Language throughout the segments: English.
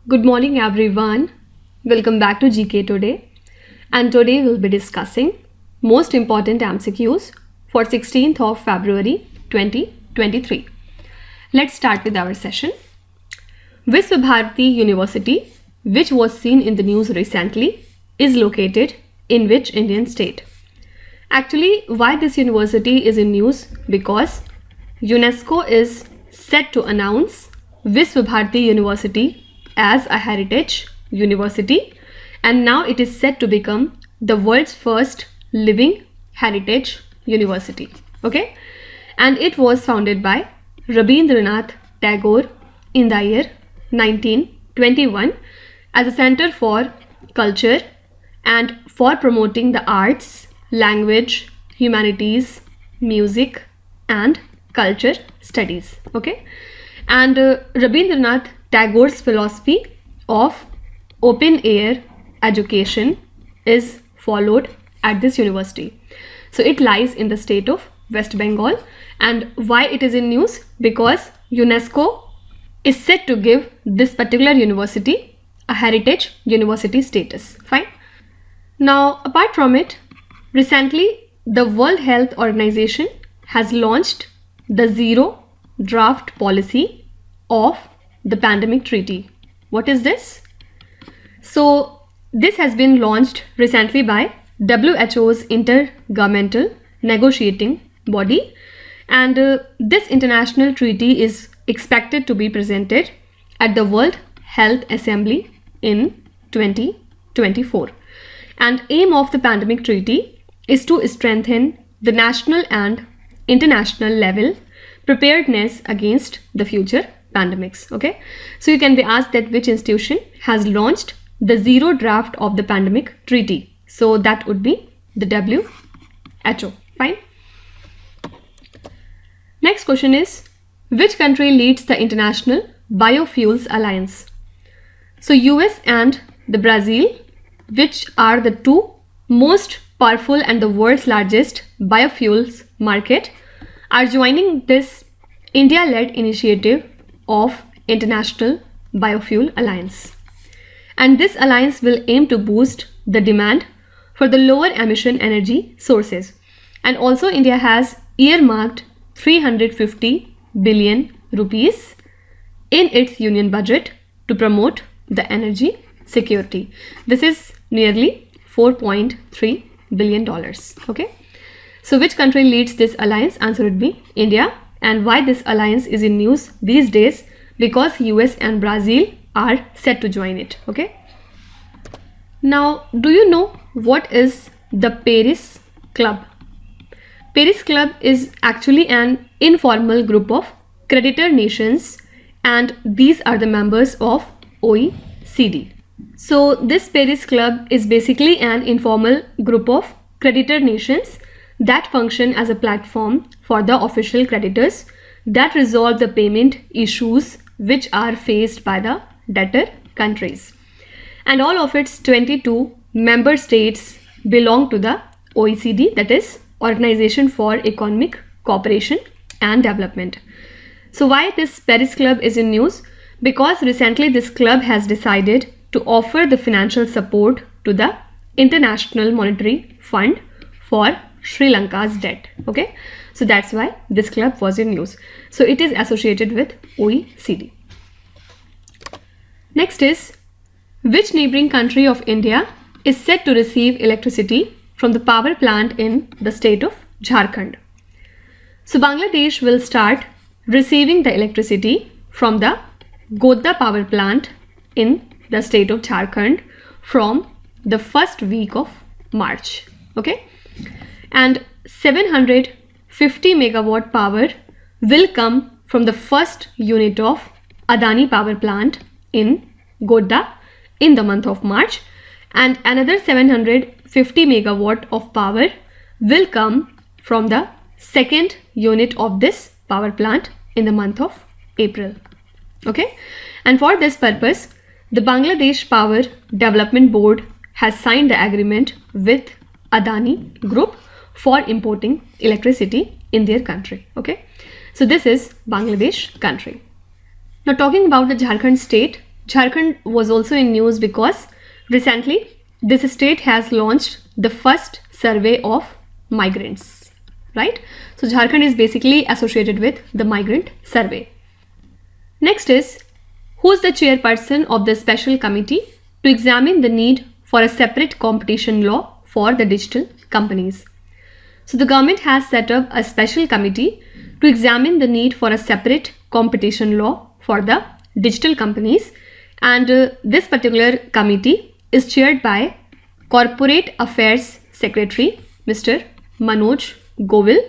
Good morning everyone. Welcome back to GK Today. And today we'll be discussing most important MCQs for 16th of February 2023. Let's start with our session. Visva-Bharati University, which was seen in the news recently, is located in which Indian state? Actually, why this university is in news? Because UNESCO is set to announce Visva-Bharati University as a heritage university, and now it is set to become the world's first living heritage university. Okay, and it was founded by Rabindranath Tagore in the year 1921 as a center for culture and for promoting the arts, language, humanities, music and culture studies. Okay, and Rabindranath Tagore's philosophy of open air education is followed at this university. So it lies in the state of West Bengal. And why it is in news? Because UNESCO is set to give this particular university a heritage university status. Fine. Now, apart from it, recently the World Health Organization has launched the zero draft policy of the pandemic treaty. What is this? So this has been launched recently by WHO's intergovernmental negotiating body, and this international treaty is expected to be presented at the World Health Assembly in 2024. And aim of the pandemic treaty is to strengthen the national and international level preparedness against the future pandemics. Okay, so you can be asked that which institution has launched the zero draft of the pandemic treaty. So that would be the WHO. Fine. Next question is, which country leads the International Biofuels Alliance? So US and the Brazil, which are the two most powerful and the world's largest biofuels market, are joining this India-led initiative of International Biofuel Alliance. And this alliance will aim to boost the demand for the lower emission energy sources. And also India has earmarked 350 billion rupees in its union budget to promote the energy security. This is nearly $4.3 billion. Okay. So which country leads this alliance? Answer would be India. And why this alliance is in news these days? Because US and Brazil are set to join it. Okay. Now, do you know what is the Paris Club? Paris Club is actually an informal group of creditor nations, and these are the members of OECD. So this Paris Club is basically an informal group of creditor nations that function as a platform for the official creditors that resolve the payment issues which are faced by the debtor countries. And all of its 22 member states belong to the OECD, that is Organization for Economic Cooperation and Development. So why this Paris Club is in news? Because recently this club has decided to offer the financial support to the International Monetary Fund for Sri Lanka's debt. Okay, so that's why this club was in news. So it is associated with OECD. Next is, which neighboring country of India is set to receive electricity from the power plant in the state of Jharkhand? So Bangladesh will start receiving the electricity from the Godda power plant in the state of Jharkhand from the first week of March. Okay, and 750 megawatt power will come from the first unit of Adani power plant in Godda in the month of March, and another 750 megawatt of power will come from the second unit of this power plant in the month of April. Okay, and for this purpose the Bangladesh Power Development Board has signed the agreement with Adani Group for importing electricity in their country. Okay, so this is Bangladesh country. Now talking about the Jharkhand state, Jharkhand was also in news because recently this state has launched the first survey of migrants, right? So Jharkhand is basically associated with the migrant survey. Next is, who is the chairperson of the special committee to examine the need for a separate competition law for the digital companies? So the government has set up a special committee to examine the need for a separate competition law for the digital companies, and this particular committee is chaired by Corporate Affairs Secretary Mr. Manoj Govil,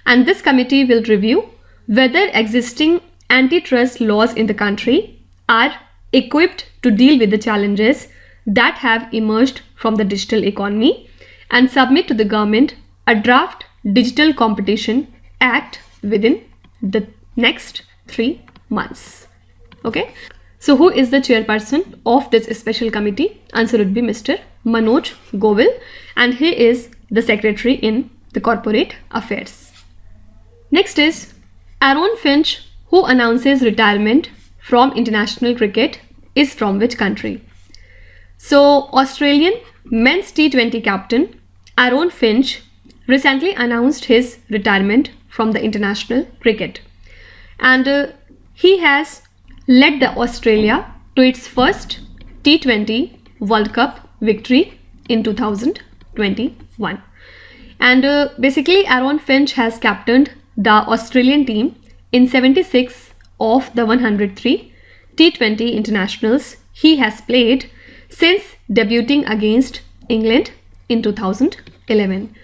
and this committee will review whether existing antitrust laws in the country are equipped to deal with the challenges that have emerged from the digital economy and submit to the government a draft Digital Competition Act within the next 3 months. Okay, so who is the chairperson of this special committee? Answer would be Mr. Manoj Govil, and he is the secretary in the corporate affairs. Next is Aaron Finch, who announces retirement from international cricket, is from which country? So Australian men's T20 captain Aaron Finch recently announced his retirement from the international cricket, and he has led the Australia to its first T20 World Cup victory in 2021. And basically Aaron Finch has captained the Australian team in 76 of the 103 T20 internationals he has played since debuting against England in 2011.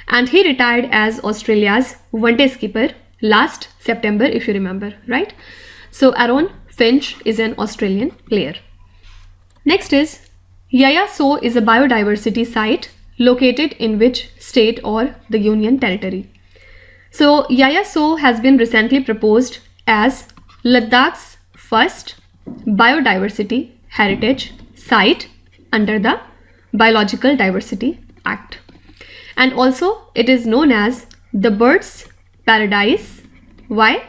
And he retired as Australia's one-day skipper last September, if you remember, right? So Aaron Finch is an Australian player. Next is Yaya So is a biodiversity site located in which state or the Union Territory? So Yaya So has been recently proposed as Ladakh's first biodiversity heritage site under the Biological Diversity Act. And also it is known as the bird's paradise. Why?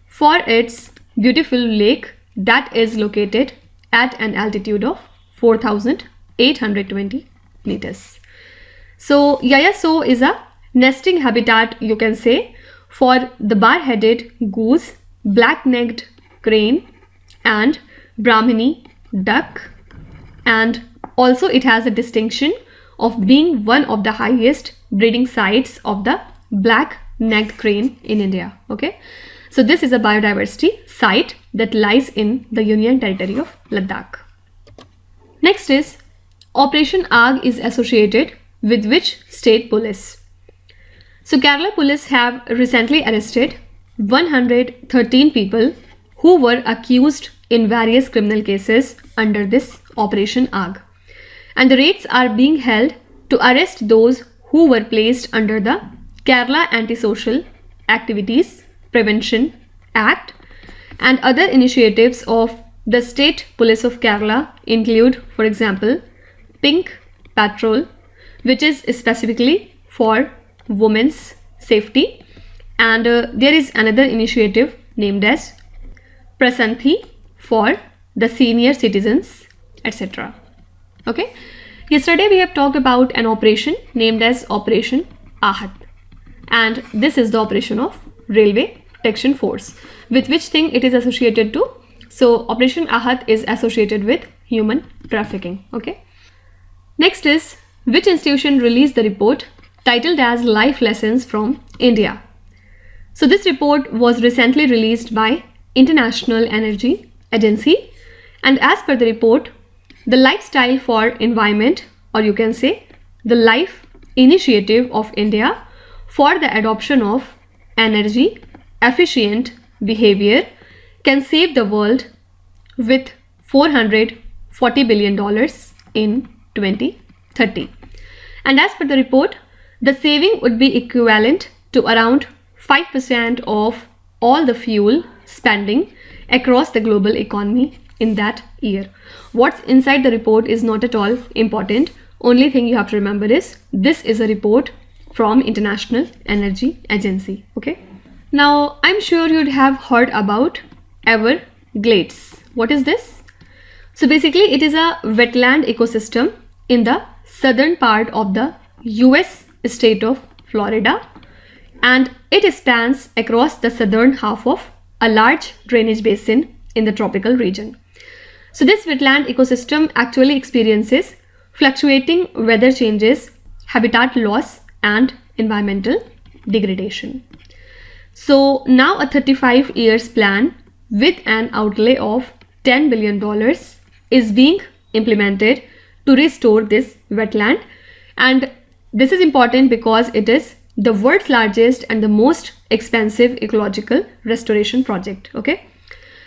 For its beautiful lake that is located at an altitude of 4,820 meters. So Yaya So is a nesting habitat, you can say, for the bar-headed goose, black-necked crane and Brahmini duck, and also it has a distinction of being one of the highest breeding sites of the black-necked crane in India. Okay, so this is a biodiversity site that lies in the Union Territory of Ladakh. Next is Operation Aag is associated with which state police? So Kerala police have recently arrested 113 people who were accused in various criminal cases under this Operation Aag. And the raids are being held to arrest those who were placed under the Kerala Antisocial Activities Prevention Act, and other initiatives of the State Police of Kerala include, for example, Pink Patrol, which is specifically for women's safety, and there is another initiative named as Prasanthi for the senior citizens, etc. Okay, yesterday we have talked about an operation named as Operation Ahat, and this is the operation of Railway Protection Force. With which thing it is associated to? So Operation Ahat is associated with human trafficking. Okay. Next is, which institution released the report titled as Life Lessons from India? So this report was recently released by International Energy Agency, and as per the report, the Lifestyle for Environment, or you can say the Life Initiative of India for the adoption of energy efficient behavior can save the world with $440 billion in 2030. And as per the report, the saving would be equivalent to around 5% of all the fuel spending across the global economy in that year. What's inside the report is not at all important. Only thing you have to remember is this is a report from International Energy Agency. Okay. Now I'm sure you'd have heard about Everglades. What is this? So basically it is a wetland ecosystem in the southern part of the US state of Florida, and it spans across the southern half of a large drainage basin in the tropical region. So this wetland ecosystem actually experiences fluctuating weather changes, habitat loss, and environmental degradation. So now a 35 years plan with an outlay of $10 billion is being implemented to restore this wetland, and this is important because it is the world's largest and the most expensive ecological restoration project. Okay,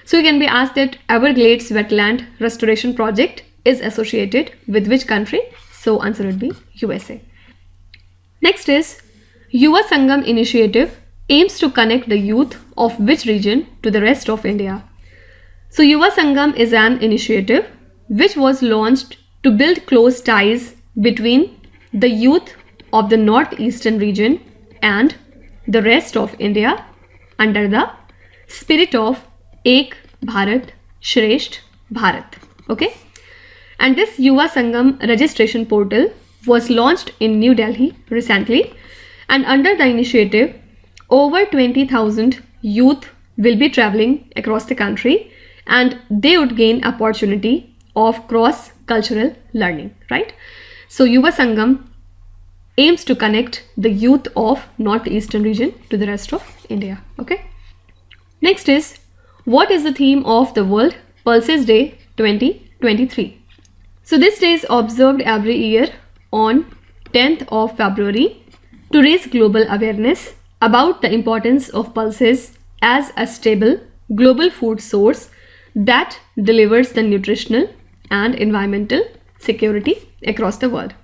so you can be asked that Everglades wetland restoration project is associated with which country? So answer would be USA. Next is Yuva Sangam initiative aims to connect the youth of which region to the rest of India. So Yuva Sangam is an initiative which was launched to build close ties between the youth of the northeastern region and the rest of India under the spirit of Ek Bharat Shresht Bharat. Okay, and this Yuva Sangam registration portal was launched in New Delhi recently, and under the initiative over 20,000 youth will be traveling across the country, and they would gain opportunity of cross-cultural learning, right? So Yuva Sangam aims to connect the youth of northeastern region to the rest of India. Okay. Next is, what is the theme of the World Pulses Day 2023? So this day is observed every year on 10th of February to raise global awareness about the importance of pulses as a stable global food source that delivers the nutritional and environmental security across the world.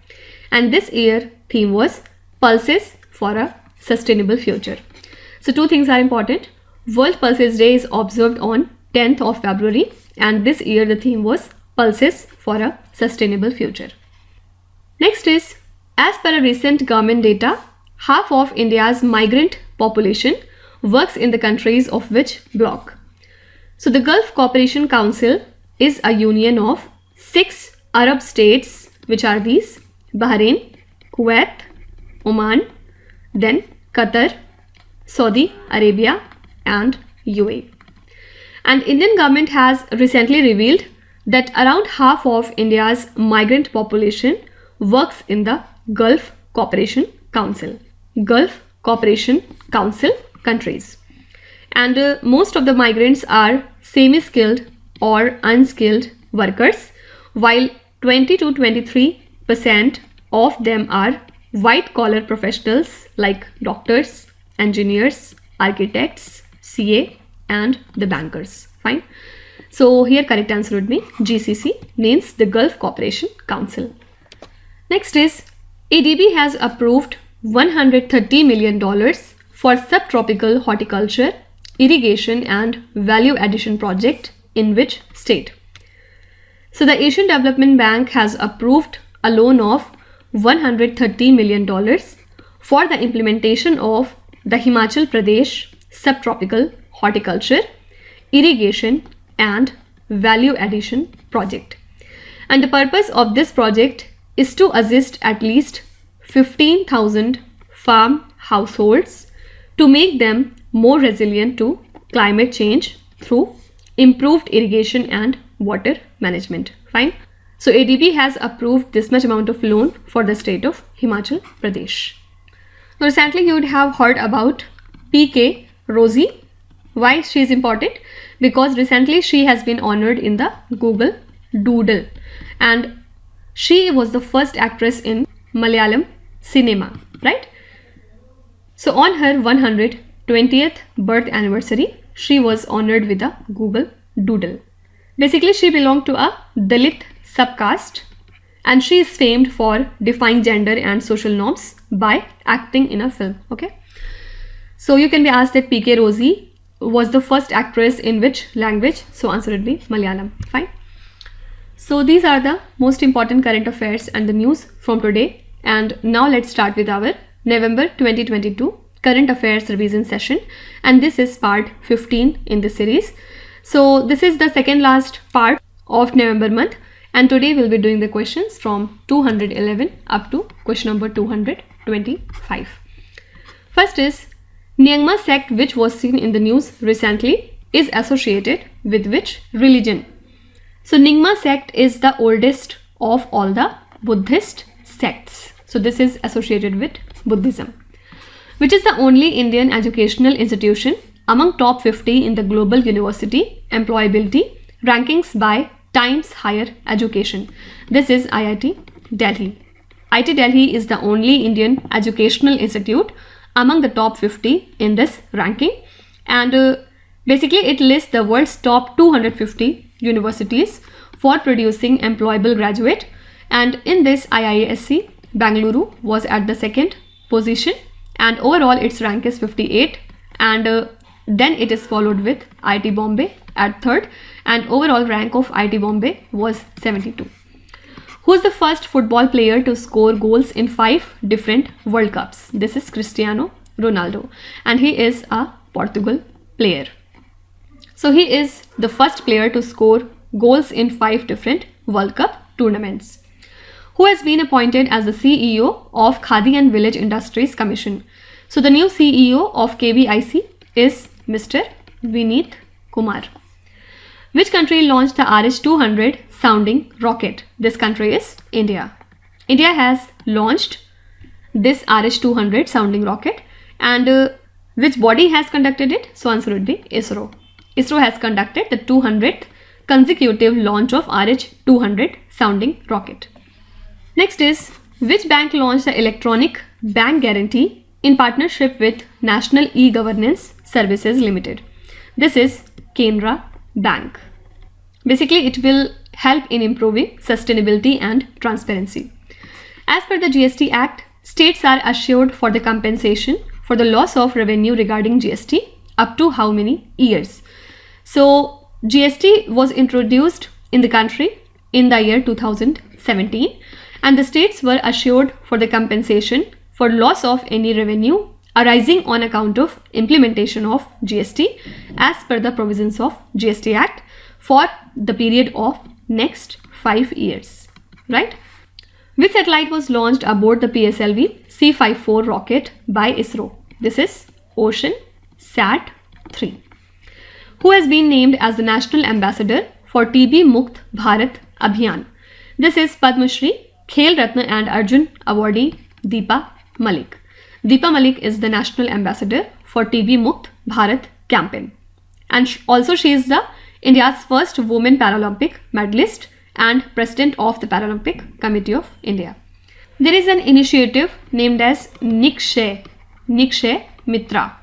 And this year theme was Pulses for a Sustainable Future. So two things are important. World Pulses Day is observed on 10th of February, and this year the theme was Pulses for a Sustainable Future. Next is, as per a recent government data, half of India's migrant population works in the countries of which bloc? So the Gulf Cooperation Council is a union of 6 Arab states, which are these: Bahrain, Kuwait, Oman, then Qatar, Saudi Arabia, and UAE. And Indian government has recently revealed that around half of India's migrant population works in the Gulf Cooperation Council. Gulf Cooperation Council countries. And most of the migrants are semi-skilled or unskilled workers, while 20 to 23% of them are white-collar professionals like doctors, engineers, architects, CA, and the bankers. Fine. So here correct answer would be GCC, means the Gulf Cooperation Council. Next is, ADB has approved $130 million for subtropical horticulture, irrigation and value addition project in which state? So the Asian Development Bank has approved a loan of $130 million for the implementation of the Himachal Pradesh subtropical horticulture, irrigation and value addition project. And the purpose of this project is to assist at least 15,000 farm households to make them more resilient to climate change through improved irrigation and water management. Fine. So ADB has approved this much amount of loan for the state of Himachal Pradesh. Now recently you would have heard about PK Rosie. Why she is important? Because recently she has been honored in the Google Doodle, and she was the first actress in Malayalam cinema, right? So on her 120th birth anniversary, she was honored with a Google Doodle. Basically, she belonged to a Dalit subcaste, and she is famed for defying gender and social norms by acting in a film. Okay, so you can be asked that PK Rosie was the first actress in which language? So answer would be Malayalam. Fine. So these are the most important current affairs and the news from today. And now let's start with our November 2022 current affairs revision session, and this is part 15 in the series. So this is the second last part of November month, and today we'll be doing the questions from 211 up to question number 225. First is, Nyingma sect, which was seen in the news recently, is associated with which religion? So Nyingma sect is the oldest of all the Buddhist sects. So this is associated with Buddhism. Which is the only Indian educational institution among top 50 in the global university employability rankings by Times Higher Education? This is IIT Delhi. IIT Delhi is the only Indian educational institute among the top 50 in this ranking, and basically it lists the world's top 250 universities for producing employable graduate, and in this IISc Bangalore was at the second position, and overall its rank is 58, and then it is followed with IIT Bombay at third, and overall rank of IIT Bombay was 72. Who is the first football player to score goals in 5 different World Cups? This is Cristiano Ronaldo, and he is a Portugal player. So he is the first player to score goals in 5 different World Cup tournaments. Who has been appointed as the CEO of Khadi and Village Industries Commission? So the new CEO of KBIC is Mr. Vineet Kumar. Which country launched the RH-200 sounding rocket? This country is India. India has launched this RH-200 sounding rocket, and which body has conducted it? So answer would be ISRO. ISRO has conducted the 200th consecutive launch of RH-200 sounding rocket. Next is, which bank launched the electronic bank guarantee in partnership with National E-Governance Services Limited? This is Canara Bank. Basically, it will help in improving sustainability and transparency. As per the GST Act, states are assured for the compensation for the loss of revenue regarding GST up to how many years? So GST was introduced in the country in the year 2017, and the states were assured for the compensation for loss of any revenue arising on account of implementation of GST as per the provisions of GST Act for the period of next 5 years, right? Which satellite was launched aboard the PSLV C-54 rocket by ISRO? This is Ocean Sat 3. Who has been named as the National Ambassador for TB Mukt Bharat Abhiyan? This is Padma Shri, Khel Ratna and Arjun awardee Deepa Malik. Deepa Malik is the National Ambassador for TB Mukt Bharat campaign, and also she is the India's first woman Paralympic medalist and President of the Paralympic Committee of India. There is an initiative named as Nikshay Mitra.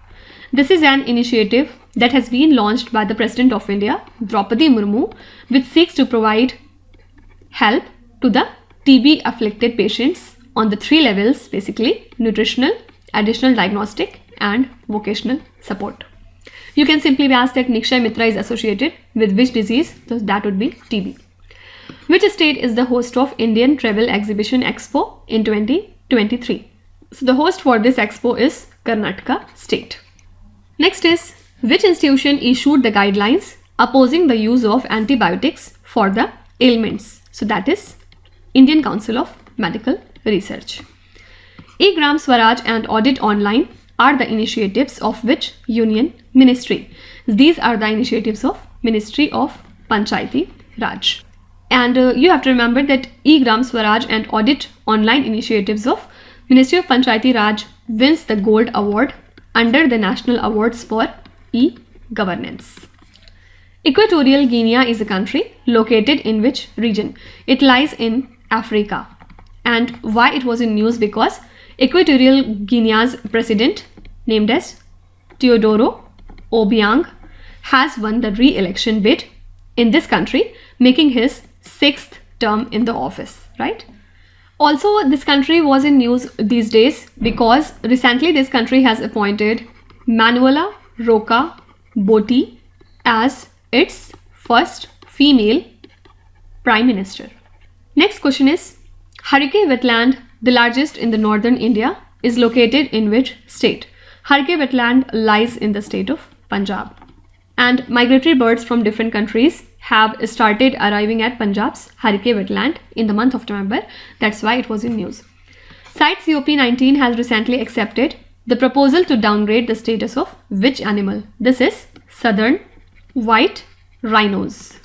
This is an initiative that has been launched by the President of India, Draupadi Murmu, which seeks to provide help to the TB afflicted patients on the 3 levels, basically nutritional, additional diagnostic and vocational support. You can simply be asked that Nikshay Mitra is associated with which disease? So that would be TB. Which state is the host of Indian Travel Exhibition Expo in 2023? So the host for this expo is Karnataka state. Next is, which institution issued the guidelines opposing the use of antibiotics for the ailments? So that is Indian Council of Medical Research. E-Gram Swaraj and Audit Online are the initiatives of which union ministry? These are the initiatives of Ministry of Panchayati Raj. And you have to remember that E-Gram Swaraj and Audit Online initiatives of Ministry of Panchayati Raj wins the Gold Award under the National Awards for E-Governance. Equatorial Guinea is a country located in which region? It lies in Africa. And why it was in news? Because Equatorial Guinea's president, named as Teodoro Obiang, has won the re-election bid in this country, making his 6th term in the office, right? Also, this country was in news these days because recently this country has appointed Manuela Roca Botti as its first female prime minister. Next question is, Harike wetland, the largest in the northern India, is located in which state? Harike wetland lies in the state of Punjab. And migratory birds from different countries have started arriving at Punjab's Harike wetland in the month of November. That's why it was in news. Site COP19 has recently accepted the proposal to downgrade the status of which animal? This is southern white rhinos.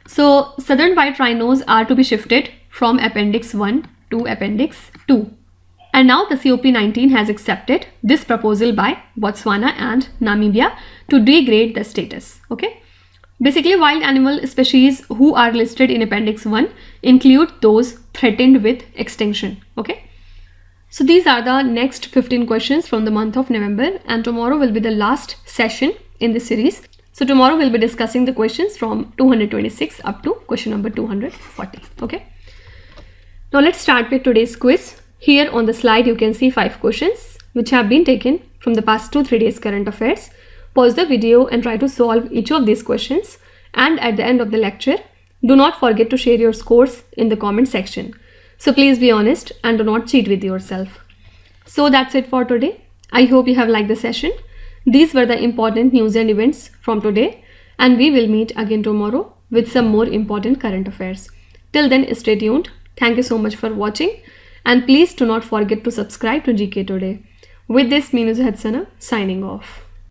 So southern white rhinos are to be shifted from Appendix 1 to Appendix 2. And now the COP19 has accepted this proposal by Botswana and Namibia to degrade the status. Okay. Basically, wild animal species who are listed in Appendix 1 include those threatened with extinction. Okay. So these are the next 15 questions from the month of November, and tomorrow will be the last session in this series. So tomorrow we'll be discussing the questions from 226 up to question number 240. Okay. Now let's start with today's quiz. Here on the slide you can see 5 questions which have been taken from the past 2-3 days current affairs. Pause the video and try to solve each of these questions, and at the end of the lecture do not forget to share your scores in the comment section. So please be honest and do not cheat with yourself. So that's it for today. I hope you have liked the session. These were the important news and events from today, and we will meet again tomorrow with some more important current affairs. Till then, stay tuned. Thank you so much for watching, and please do not forget to subscribe to GK Today. With this, me Nuzhat Sana signing off.